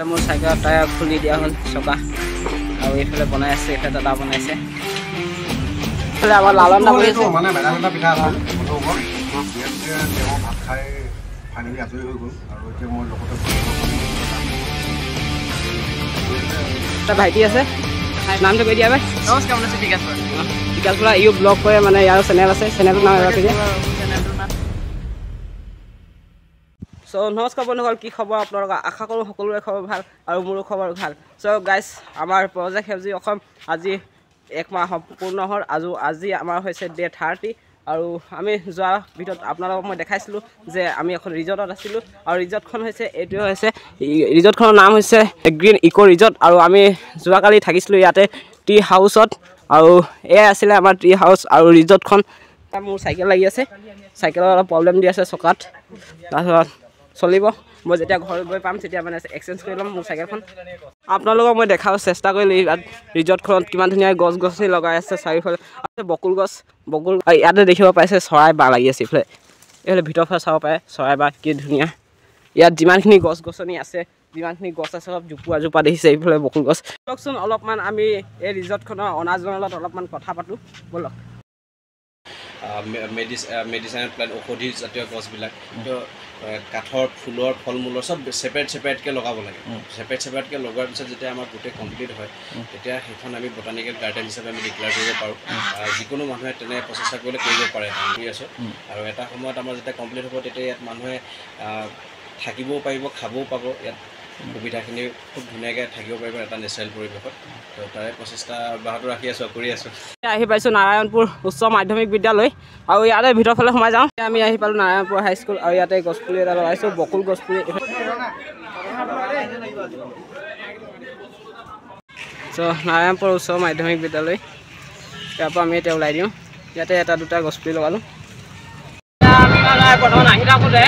মোৰ চাইকেলৰ টায়াৰ খুলি দিয়া হ'ল চকা আৰু এইফালে বনাই আছে এইফালে দাদা বনাইছে এইফালে আমাৰ লালন দা বহি আছে মানে ভেদাইলতা পিঠা আছে বন্ধু ওপৰত তেওঁ ভাত খাই ফাইনেলি আজৰি হৈ গ'ল আৰু এতিয়া মই লগতে ভাইটি আছে নামটো কৈ দিয়া নমস্কাৰ মানে বিকাশ বৰা ইউ ব্লগ কৰে মানে ইয়াৰ চেনেল আছে চেনেলটোৰ নাম এবাৰ কৈ দিয়া চ' নমস্কাৰ বন্ধুসকল কি খবৰ আপোনালোকৰ আশা কৰোঁ সকলোৰে খবৰ ভাল আৰু মোৰো খবৰ ভাল চ' গাইজ আমাৰ প্ৰজেক্ট সেউজী অসম আজি 1 মাহ সম্পূৰ্ণ হ'ল আৰু আজি আমাৰ হৈছে ডে 30 আৰু আমি যোৱা ভিডিঅ'ত আপোনালোকক মই দেখাইছিলোঁ যে আমি এখন ৰিজৰ্টত আছিলোঁ আৰু ৰিজৰ্টখন হৈছে এইটোৱে হৈছে ৰিজৰ্টখনৰ নাম হৈছে গ্ৰীণ ইক' ৰিজৰ্ট আৰু আমি যোৱাকালি থাকিছিলোঁ ইয়াতে টি হাউচত আৰু এয়াই আছিলে আমাৰ টি হাউচ আৰু ৰিজৰ্টখন মোৰ চাইকেল লাগি আছে চাইকেলৰ অলপ প্ৰব্লেম দি আছে চকাত তাৰপিছত চলিব মই যেতিয়া ঘৰ গৈ পাম তেতিয়া মানে এক্সচেঞ্জ কৰি ল'ম মোৰ চাইকেলখন আপোনালোকক মই দেখাব চেষ্টা কৰিলোঁ ইয়াত ৰিজৰ্টখনত কিমান ধুনীয়া গছ গছনি লগাই আছে চাৰিওফালে আছে বকুল গছ বকুল ইয়াতে দেখিব পাইছে চৰাই বাঁহ লাগি আছে এইফালে ভিতৰৰ ফালে চাব পাৰে চৰাই বাঁহ কি ধুনীয়া ইয়াত যিমানখিনি গছ গছনি আছে যিমানখিনি গছ আছে চব জোপোৱা দেখিছে এইফালে বকুল গছ লওকচোন অলপমান আমি এই ৰিজৰ্টখনৰ অনাৰজনৰ লগত অলপমান কথা পাতোঁ ব'লক মেডিচিনেল প্লান্ট ঔষধি জাতীয় গছবিলাক কাঠৰ ফুলৰ ফল মূলৰ চব ছেপাৰেটকৈ লগাব লাগে ছেপাৰেটকৈ লগোৱাৰ পিছত যেতিয়া আমাৰ গোটেই কমপ্লিট হয় তেতিয়া সেইখন আমি বটানিকেল গাৰ্ডেন হিচাপে আমি ডিক্লেয়াৰ কৰিব পাৰোঁ যিকোনো মানুহে তেনে প্ৰচেষ্টা কৰিলে কৰিব পাৰে কৰি আছোঁ আৰু এটা সময়ত আমাৰ যেতিয়া কমপ্লিট হ'ব তেতিয়া ইয়াত মানুহে থাকিবও পাৰিব খাবও পাব ইয়াত সুবিধাখিনি খুব ধুনীয়াকৈ থাকিব পাৰিব এটা নেচাৰেল পৰিৱেশত তো তাৰে প্ৰচেষ্টা অব্যাহত ৰাখি আছোঁ কৰি আছোঁ আহি পাইছোঁ নাৰায়ণপুৰ উচ্চ মাধ্যমিক বিদ্যালয় আৰু ইয়াতে ভিতৰৰ ফালে সোমাই যাওঁ আমি আহি পালোঁ নাৰায়ণপুৰ হাইস্কুল আৰু ইয়াতে গছপুলি এটা লগাইছোঁ বকুল গছপুলি চ' নাৰায়ণপুৰ উচ্চ মাধ্যমিক বিদ্যালয় ইয়াৰ পৰা আমি এতিয়া ওলাই দিওঁ ইয়াতে এটা দুটা গছপুলি লগালোঁ আমি মানে বৰ্তমান আহি থাকোঁতে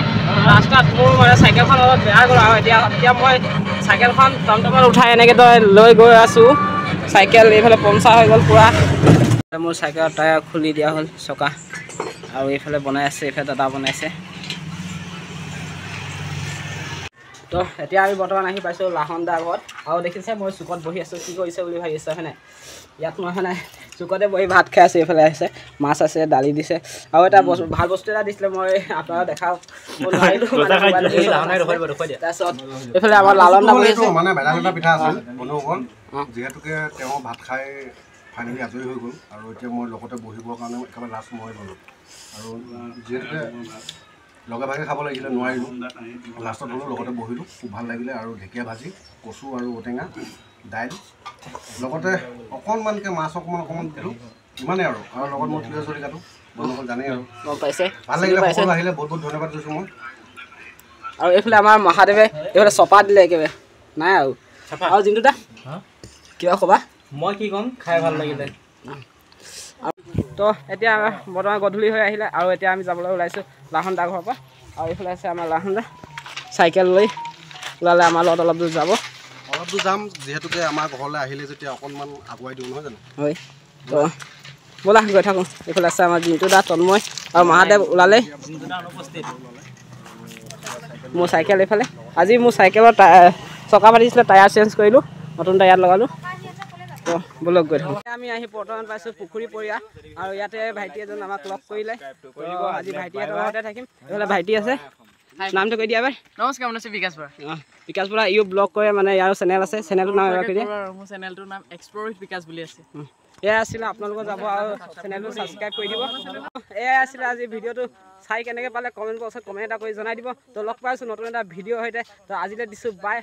ৰাস্তাত মোৰ মানে চাইকেলখন অলপ বেয়া গ'ল আৰু এতিয়া মই চাইকেলখন টমটমত উঠাই এনেকৈ লৈ গৈ আছোঁ চাইকেল এইফালে পঞ্চাৰ হৈ গ'ল পূৰা মোৰ চাইকেলৰ টায়াৰ খুলি দিয়া হ'ল চকা আৰু এইফালে বনাই আছে এইফালে দাদা বনাইছে তো এতিয়া আমি বৰ্তমান আহি পাইছোঁ লাহন দাৰ ঘৰত আৰু দেখিছে মই চুকত বহি আছোঁ কি কৰিছে বুলি ভাবি আছোঁ হয়নে ইয়াত মই মানে চুকতে বহি ভাত খাই আছোঁ এইফালে আহিছে মাছ আছে দালি দিছে আৰু এটা ভাল বস্তু এটা দিছিলে মই আপোনালোকক দেখাওঁ তাৰপিছত এইফালে আমাৰ লালন দা বহি আছে মানে ভেদাইলতা পিঠা আছে বন্ধু ওপৰত যিহেতুকে তেওঁ ভাত খাই ফাইনেলি আজৰি হৈ গ'ল আৰু এতিয়া মই লগতে বহিবৰ কাৰণে একেবাৰে লাষ্ট মই গ'লোঁ আৰু যিহেতুকে লগে ভাগে খাব লাগিছিলে নোৱাৰিলোঁ লাষ্টত হ'লেও লগতে বহিলোঁ খুব ভাল লাগিলে আৰু ঢেকীয়া ভাজি কচু আৰু ঔটেঙা দাইল লগতে অকণমানকৈ মাছ অকণমান দিলোঁ ইমানেই আৰু লগত মোৰ তিলৰ চলিকাটো বন্ধুসকল জানেই আৰু ভাল লাগিলে সকলো আহিলে বহুত বহুত ধন্যবাদ দিছোঁ মই আৰু এইফালে আমাৰ মহাদেৱে এইফালে চপা দিলে একেবাৰে নাই আৰু জিন্তু দা কিবা ক'বা মই কি ক'ম খাই ভাল লাগিলে তো এতিয়া বৰ্তমান গধূলি হৈ আহিলে আৰু এতিয়া আমি যাবলৈ ওলাইছোঁ লাহন দা ঘৰৰ পৰা আৰু এইফালে আছে আমাৰ লাহন দা চাইকেল লৈ ওলালে আমাৰ লগত অলপ দূৰ যাব অলপ দূৰ যাম যিহেতুকে আমাৰ ঘৰলৈ আহিলে যেতিয়া অকণমান আগুৱাই দিওঁ নহয় জানো হয় তো ব'লা গৈ থাকোঁ এইফালে আছে আমাৰ জিন্তু দা তন্ময় আৰু মহাদেৱ ওলালে মোৰ চাইকেল এইফালে আজি মোৰ চাইকেলৰ চকা পাতিছিলে টায়াৰ চেঞ্জ কৰিলোঁ নতুন টায়াৰ লগালোঁ তো ব'লক গৈ থাকোঁ আমি আহি বৰ্তমান পাইছোঁ পুখুৰী পৰিয়া আৰু ইয়াতে ভাইটি এজন আমাক লগ কৰিলে আজি ভাইটি এজনৰ ঘৰতে থাকিম এইফালে ভাইটি আছে নামটো কৈ দিয়া নমস্কাৰ মানে বিকাশ বৰা ইউ ব্লগ কৰে মানে ইয়াৰ চেনেল আছে চেনেলটোৰ নাম এবাৰ কৈ দিয়া মোৰ চেনেলটোৰ নাম এক্সপ্ল'ৰ উইথ বিকাশ বুলি আছে এয়াই আছিলে আপোনালোকৰ যাব আৰু চেনেলটো ছাবস্ক্ৰাইব কৰি দিব এয়াই আছিলে আজি ভিডিঅ'টো চাই কেনেকৈ পালে কমেণ্ট বক্সত কমেণ্ট এটা কৰি জনাই দিব তো লগ পাইছোঁ নতুন এটা ভিডিঅ' সৈতে তো আজিলৈ দিছোঁ বাই